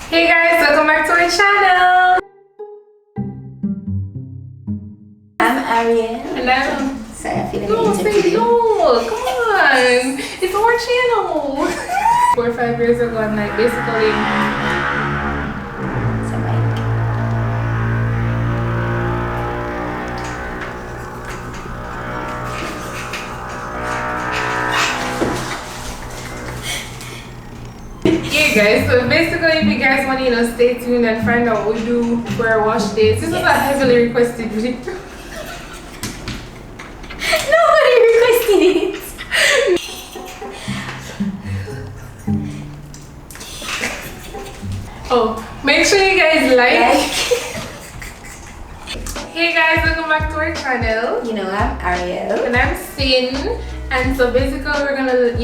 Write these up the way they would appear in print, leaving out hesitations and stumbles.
Hey guys, welcome back to our channel. I'm Arielle. And I'm... Sorry, I feel like No, say no. Come on. It's our channel. 4 or 5 years ago, I'm like basically... Yeah guys, so basically if you guys want to stay tuned and find out what we do for our wash days. This is a heavily requested video. Nobody requested it. Oh, make sure you guys like. Hey guys, welcome back to our channel. You know, I'm Arielle. And I'm Cyn. And so basically we're gonna,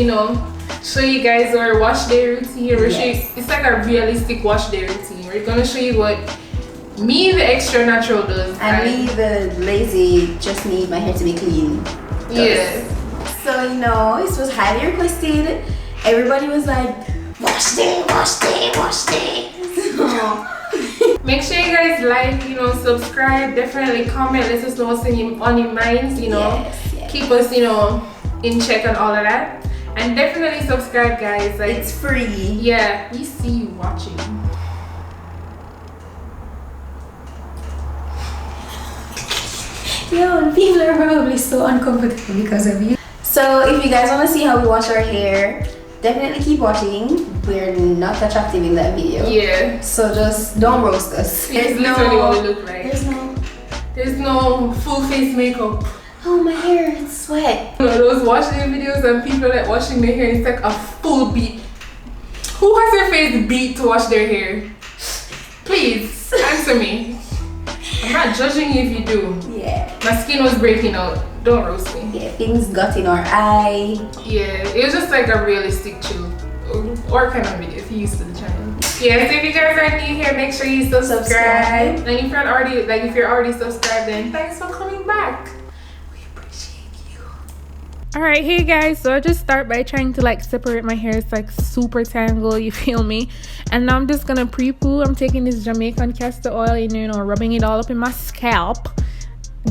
show you guys our wash day routine. It's like a realistic wash day routine. We're gonna show you what me, the extra natural, does. And me, the lazy, just need my hair to be clean. Yeah. So, it was highly requested. Everybody was like, wash day, wash day, wash day. So, make sure you guys like, subscribe, definitely comment, let us know what's on your minds, yes. Keep us, in check on all of that. And definitely subscribe, guys. Like, it's free. Yeah, we see you watching. Yo, people are probably so uncomfortable because of you. So if you guys want to see how we wash our hair, definitely keep watching. We're not attractive in that video. Yeah. So just don't roast us. It's literally what we look like. There's no full face makeup. Oh, my hair is sweat. Those washing videos and people that washing their hair, it's like a full beat. Who has their face beat to wash their hair? Please answer me. I'm not judging you if you do. Yeah. My skin was breaking out. Don't roast me. Yeah, things got in our eye. Yeah, it was just like a realistic chill or kind of video if you're used to the channel. Yeah, so if you guys are new here, make sure you subscribe. And if you're already subscribed, then thanks for coming back. Alright, hey guys, so I just start by trying to separate my hair. It's super tangled, you feel me? And now I'm just gonna pre-poo. I'm taking this Jamaican castor oil and rubbing it all up in my scalp,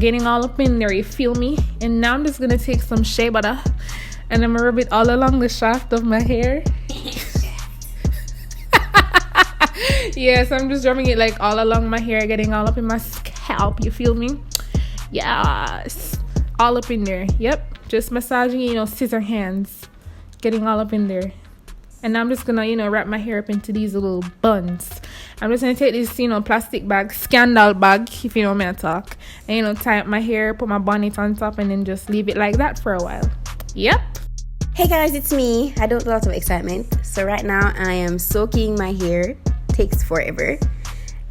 getting all up in there, you feel me? And now I'm just gonna take some shea butter and I'm gonna rub it all along the shaft of my hair. Yeah, so I'm just rubbing it all along my hair, getting all up in my scalp, you feel me? Yes, all up in there. Yep. Just massaging, scissor hands, getting all up in there. And now I'm just gonna, wrap my hair up into these little buns. I'm just gonna take this, plastic bag, scandal bag, if you know me I talk, and tie up my hair, put my bonnet on top, and then just leave it like that for a while. Yep. Hey guys, it's me. I don't do a lot of excitement. So right now I am soaking my hair. Takes forever.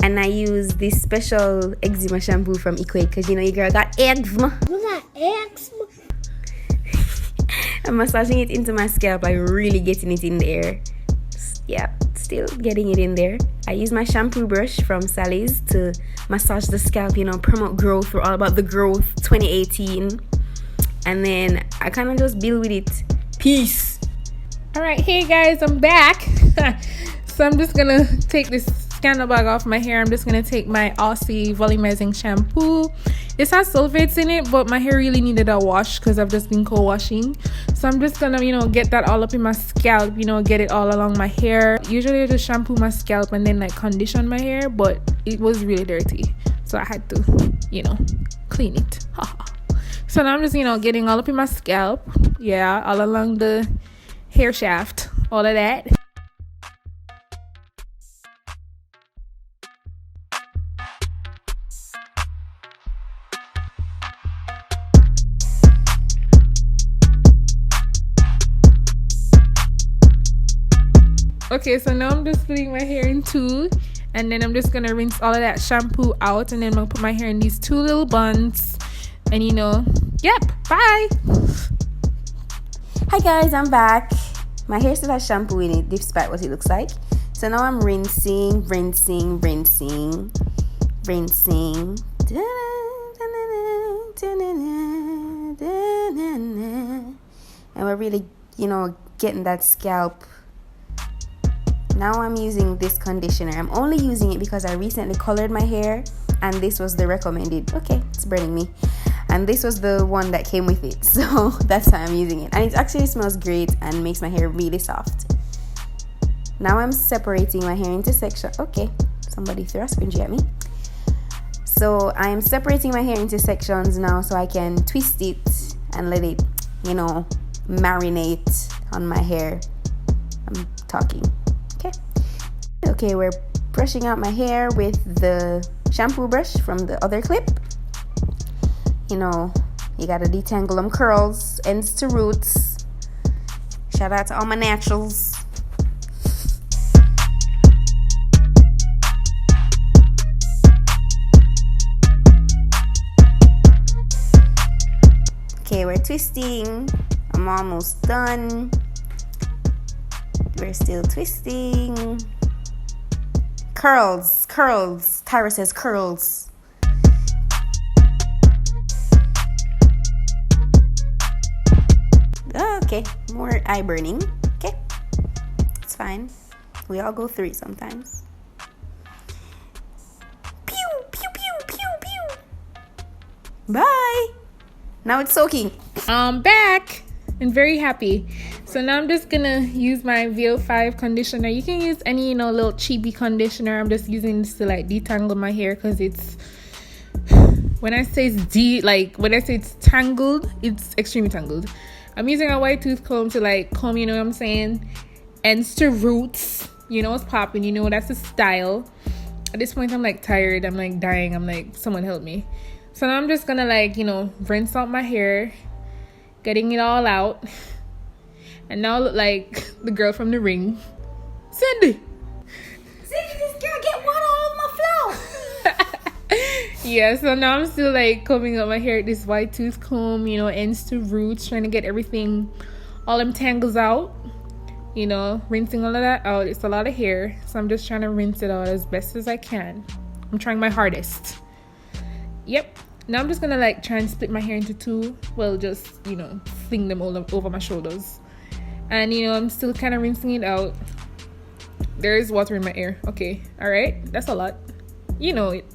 And I use this special eczema shampoo from Equate because your girl got eczema. You got eczema? I'm massaging it into my scalp, really getting it in there. Yeah, still getting it in there. I use my shampoo brush from Sally's to massage the scalp, promote growth. We're all about the growth 2018. And then I kind of just build with it. Peace. Alright, hey guys, I'm back. So I'm just gonna take this scandal bag off my hair. I'm just gonna take my Aussie volumizing shampoo. This has sulfates in it, but my hair really needed a wash because I've just been co-washing. So I'm just gonna get that all up in my scalp, get it all along my hair. Usually I just shampoo my scalp and then condition my hair, but it was really dirty, so I had to clean it. So now I'm just getting all up in my scalp, yeah, all along the hair shaft, all of that. Okay, so now I'm just splitting my hair in two, and then I'm just gonna rinse all of that shampoo out, and then I'm gonna put my hair in these two little buns, and yep, bye. Hi guys, I'm back. My hair still has shampoo in it, despite what it looks like. So now I'm rinsing. And we're really, getting that scalp Now I'm using this conditioner. I'm only using it because I recently colored my hair and this was the recommended. Okay, it's burning me. And this was the one that came with it. So that's why I'm using it. And it actually smells great and makes my hair really soft. Now I'm separating my hair into sections. Okay, somebody threw a scrunchie at me. So I'm separating my hair into sections now so I can twist it and let it, marinate on my hair. I'm talking. Okay, we're brushing out my hair with the shampoo brush from the other clip. You gotta detangle them curls, ends to roots. Shout out to all my naturals. Okay, we're twisting. I'm almost done. We're still twisting. Curls. Tyra says curls. Okay, more eye burning. Okay, it's fine. We all go through it sometimes. Pew, pew, pew, pew, pew. Bye. Now it's soaking. I'm back and very happy. So now I'm just gonna use my VO5 conditioner. You can use any little cheapy conditioner. I'm just using this to detangle my hair because it's, when I say it's tangled, it's extremely tangled. I'm using a white tooth comb to comb, you know what I'm saying, ends to roots. It's popping, that's the style. At this point I'm tired, I'm dying, I'm someone help me. So now I'm just gonna rinse out my hair, getting it all out. And now I look like the girl from The Ring. Cindy, this girl get water all over my floor. Yeah, so now I'm still combing up my hair with this white tooth comb, ends to roots, trying to get everything, all them tangles out, rinsing all of that out. It's a lot of hair, so I'm just trying to rinse it out as best as I can. I'm trying my hardest. Yep. Now I'm just gonna try and split my hair into two. Well, just fling them all over my shoulders. And I'm still kind of rinsing it out. There is water in my ear. Okay, all right, that's a lot. It.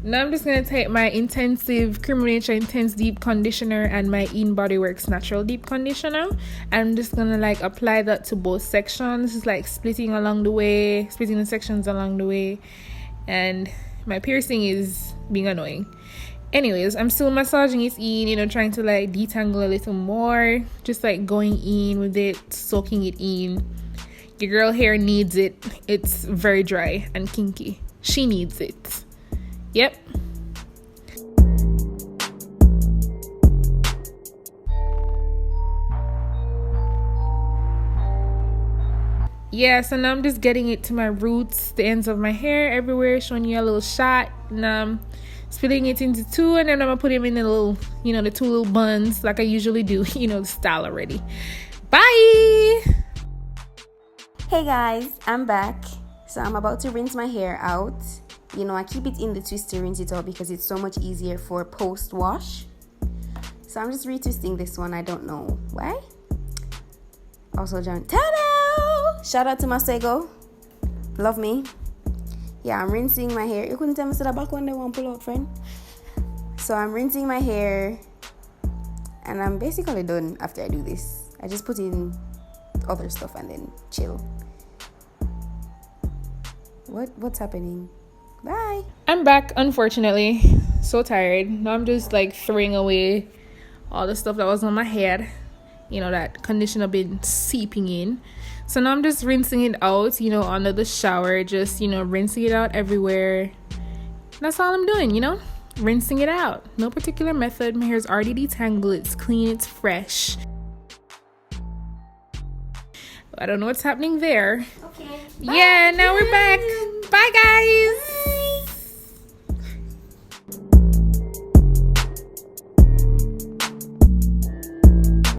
Now I'm just gonna take my Intensive Cream of Nature Intense Deep Conditioner and my In Body Works Natural Deep Conditioner. I'm just gonna apply that to both sections, just splitting the sections along the way. And my piercing is being annoying. Anyways, I'm still massaging it in, trying to detangle a little more, just going in with it, soaking it in. Your girl hair needs it. It's very dry and kinky. She needs it. Yep. Yeah, so now I'm just getting it to my roots, the ends of my hair, everywhere, showing you a little shot. And I'm splitting it into two, and then I'm gonna put them in the little, the two little buns like I usually do. The style already. Bye! Hey guys, I'm back. So I'm about to rinse my hair out. I keep it in the twist to rinse it out because it's so much easier for post-wash. So I'm just retwisting this one. I don't know why. Also, John. Ta-da! Shout out to Masego. Love me. Yeah, I'm rinsing my hair. You couldn't tell me to the back one they won't pull out, friend. So I'm rinsing my hair. And I'm basically done after I do this. I just put in other stuff and then chill. What's happening? Bye. I'm back, unfortunately. So tired. Now I'm just throwing away all the stuff that was on my head. That conditioner been seeping in. So now I'm just rinsing it out, under the shower. Just, rinsing it out everywhere. That's all I'm doing, rinsing it out. No particular method. My hair's already detangled. It's clean. It's fresh. I don't know what's happening there. Okay. Yeah, now we're back. Bye, guys.